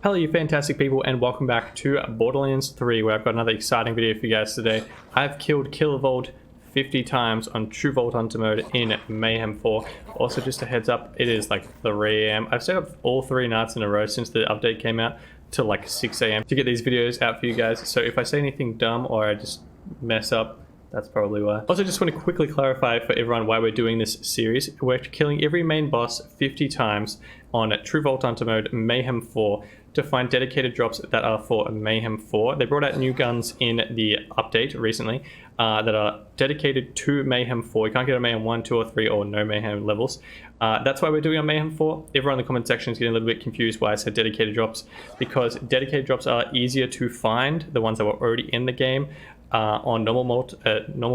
Hello you fantastic people, and welcome back to Borderlands 3, where I've got another exciting video for you guys today. I've killed Killavolt 50 times on True Vault Hunter mode in Mayhem 4. Also, just a heads up, it is like 3 AM. I've stayed up all 3 nights in a row since the update came out till like 6 AM to get these videos out for you guys. So if I say anything dumb or I just mess up, that's probably why. Also, just want to quickly clarify for everyone why we're doing this series. We're killing every main boss 50 times on True Vault Hunter mode Mayhem 4 to find dedicated drops that are for Mayhem 4. They brought out new guns in the update recently that are dedicated to Mayhem 4. You can't get a Mayhem 1, 2, or 3 or no Mayhem levels. That's why we're doing on Mayhem 4. Everyone in the comment section is getting a little bit confused why I said dedicated drops, because dedicated drops are easier to find, the ones that were already in the game, on normal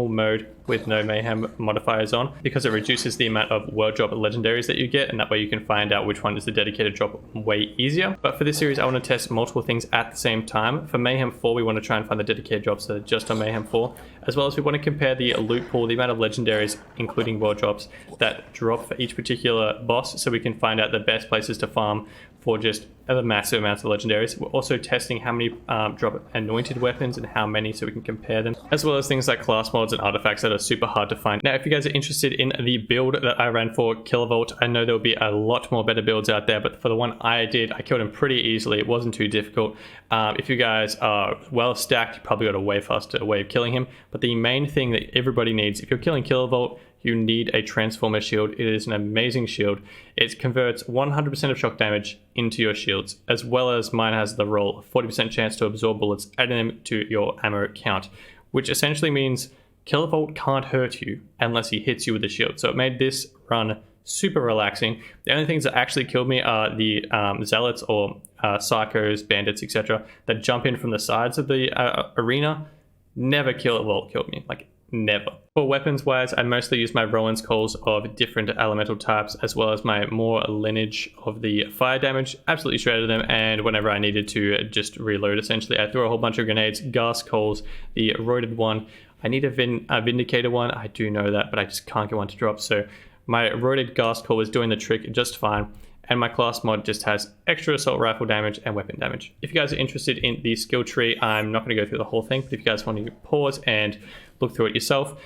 mode with no Mayhem modifiers on, because it reduces the amount of world drop legendaries that you get, and that way you can find out which one is the dedicated drop way easier. But for this series I want to test multiple things at the same time. For Mayhem 4 we want to try and find the dedicated drops that are just on Mayhem 4, as well as we want to compare the loot pool, the amount of legendaries including world drops that drop for each particular boss, so we can find out the best places to farm for just the massive amounts of legendaries. We're also testing how many drop anointed weapons and how many, so we can compare them, as well as things like class mods and artifacts that are super hard to find. Now, if you guys are interested in the build that I ran for Killavolt, I know there'll be a lot more better builds out there, but for the one I did, I killed him pretty easily. It wasn't too difficult. If you guys are well stacked, you probably got a way faster way of killing him. But the main thing that everybody needs, if you're killing Killavolt, you need a Transformer shield. It is an amazing shield. It converts 100% of shock damage into your shields, as well as mine has the roll, 40% chance to absorb bullets, adding them to your ammo count, which essentially means Killavolt can't hurt you unless he hits you with a shield. So it made this run super relaxing. The only things that actually killed me are the zealots or psychos, bandits, etc. that jump in from the sides of the arena. Never Killavolt killed me, like never. For weapons wise, I mostly use my Rowan's calls of different elemental types, as well as my more lineage of the fire damage. Absolutely shredded them, and whenever I needed to just reload, essentially I threw a whole bunch of grenades, gas calls, the roided one. I need a vindicator one, I do know that, but I just can't get one to drop, so my roided gas call was doing the trick just fine. And my class mod just has extra assault rifle damage and weapon damage. If you guys are interested in the skill tree, I'm not going to go through the whole thing, but if you guys want to pause and look through it yourself,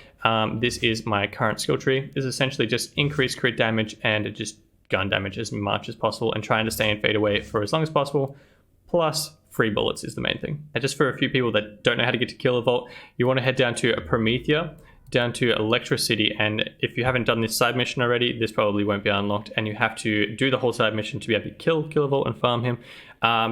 this is my current skill tree. This is essentially just increase crit damage and just gun damage as much as possible, and trying to stay in fade away for as long as possible, plus free bullets is the main thing. And just for a few people that don't know how to get to Killavolt, you want to head down to Promethea, down to Electricity, and if you haven't done this side mission already, this probably won't be unlocked, and you have to do the whole side mission to be able to kill Killavolt and farm him.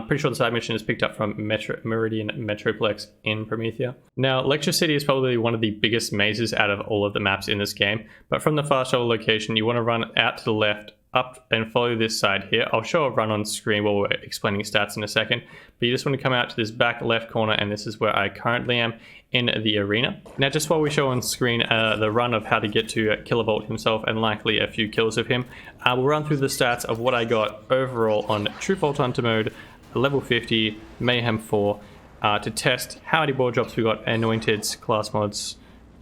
Pretty sure the side mission is picked up from Meridian Metroplex in Promethea. Now, Electricity is probably one of the biggest mazes out of all of the maps in this game, but from the fast travel location, you want to run out to the left, up, and follow this side here. I'll show a run on screen while we're explaining stats in a second, but you just want to come out to this back left corner, and this is where I currently am in the arena. Now, just while we show on screen the run of how to get to Killavolt himself and likely a few kills of him, we'll run through the stats of what I got overall on True Vault Hunter mode, level 50, Mayhem 4, to test how many ball drops we got, anointeds, class mods,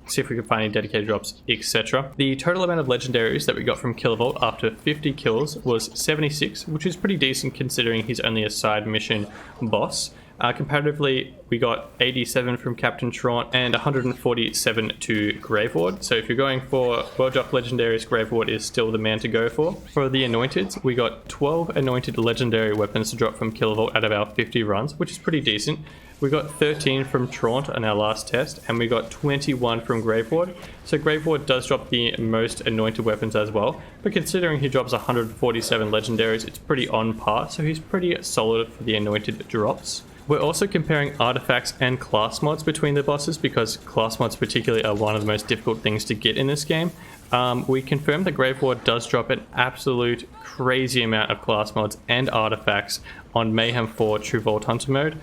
see if we can find any dedicated drops, etc. The total amount of legendaries that we got from Killavolt after 50 kills was 76, which is pretty decent considering he's only a side mission boss. Comparatively, we got 87 from Captain Traunt and 147 to Graveward. So if you're going for world drop legendaries, Graveward is still the man to go for. For the anointeds, we got 12 anointed legendary weapons to drop from Killavolt out of our 50 runs, which is pretty decent. We got 13 from Traunt on our last test, and we got 21 from Graveward. So Graveward does drop the most anointed weapons as well, but considering he drops 147 legendaries, it's pretty on par, so he's pretty solid for the anointed drops. We're also comparing artifacts and class mods between the bosses, because class mods particularly are one of the most difficult things to get in this game. We confirmed that Graveward does drop an absolute crazy amount of class mods and artifacts on Mayhem 4 True Vault Hunter mode,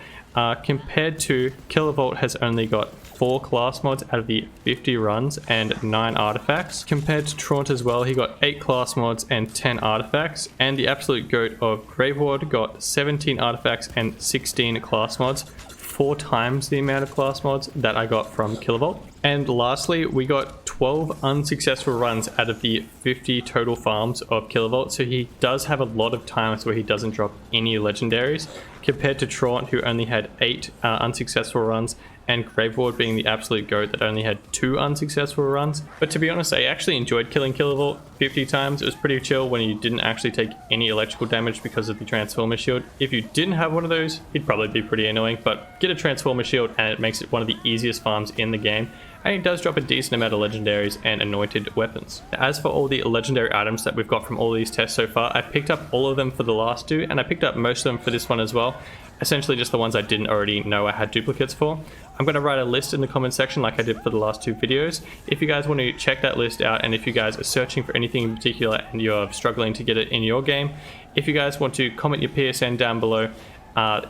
compared to Killavolt has only got 4 class mods out of the 50 runs and 9 artifacts. Compared to Traunt as well, he got 8 class mods and 10 artifacts, and the absolute goat of Graveward got 17 artifacts and 16 class mods, 4 times the amount of class mods that I got from Killavolt. And lastly, we got 12 unsuccessful runs out of the 50 total farms of Killavolt, so he does have a lot of times where he doesn't drop any legendaries, compared to Traunt, who only had 8 unsuccessful runs, and Graveward being the absolute GOAT that only had 2 unsuccessful runs. But to be honest, I actually enjoyed killing Killavolt 50 times. It was pretty chill when you didn't actually take any electrical damage because of the Transformer Shield. If you didn't have one of those, he'd probably be pretty annoying, but get a Transformer Shield and it makes it one of the easiest farms in the game. And it does drop a decent amount of legendaries and anointed weapons. As for all the legendary items that we've got from all these tests so far, I picked up all of them for the last 2, and I picked up most of them for this one as well. Essentially just the ones I didn't already know I had duplicates for. I'm going to write a list in the comment section like I did for the last 2 videos. If you guys want to check that list out, and if you guys are searching for anything in particular and you're struggling to get it in your game, if you guys want to comment your PSN down below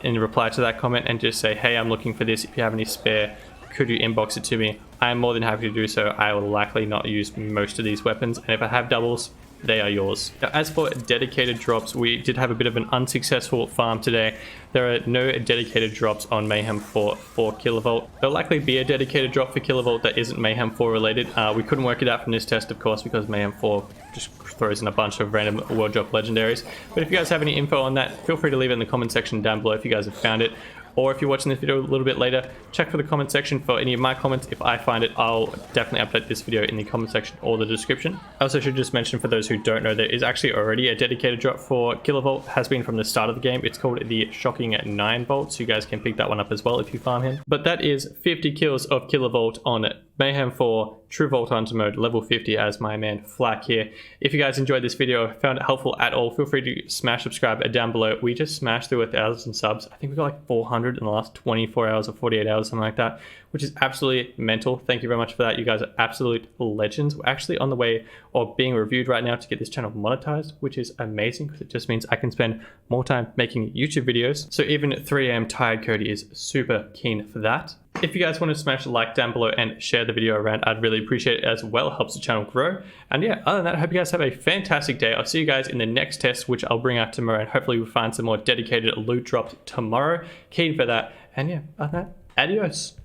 in reply to that comment and just say, hey, I'm looking for this, if you have any spare, could you inbox it to me? I am more than happy to do so. I will likely not use most of these weapons, and if I have doubles, they are yours. Now, as for dedicated drops, we did have a bit of an unsuccessful farm today. There are no dedicated drops on Mayhem 4 for Killavolt. There'll likely be a dedicated drop for Killavolt that isn't Mayhem 4 related. We couldn't work it out from this test, of course, because Mayhem 4 just throws in a bunch of random world drop legendaries. But if you guys have any info on that, feel free to leave it in the comment section down below if you guys have found it. Or if you're watching this video a little bit later, check for the comment section for any of my comments. If I find it, I'll definitely update this video in the comment section or the description. I also should just mention, for those who don't know, there is actually already a dedicated drop for Killavolt. Has been from the start of the game. It's called the Shocking 9-Volt, so you guys can pick that one up as well if you farm him. But that is 50 kills of Killavolt on Mayhem 4 True Vault Hunter mode, level 50, as my man Flack here. If you guys enjoyed this video, found it helpful at all, feel free to smash subscribe down below. We just smashed through 1,000 subs. I think we got like 400 in the last 24 hours or 48 hours, something like that, which is absolutely mental. Thank you very much for that. You guys are absolute legends. We're actually on the way of being reviewed right now to get this channel monetized, which is amazing because it just means I can spend more time making YouTube videos. So even 3 AM tired Cody is super keen for that. If you guys want to smash a like down below and share the video around, I'd really appreciate it as well. It helps the channel grow. And yeah, other than that, I hope you guys have a fantastic day. I'll see you guys in the next test, which I'll bring out tomorrow, and hopefully we'll find some more dedicated loot drops tomorrow. Keen for that. And yeah, other than that, adios.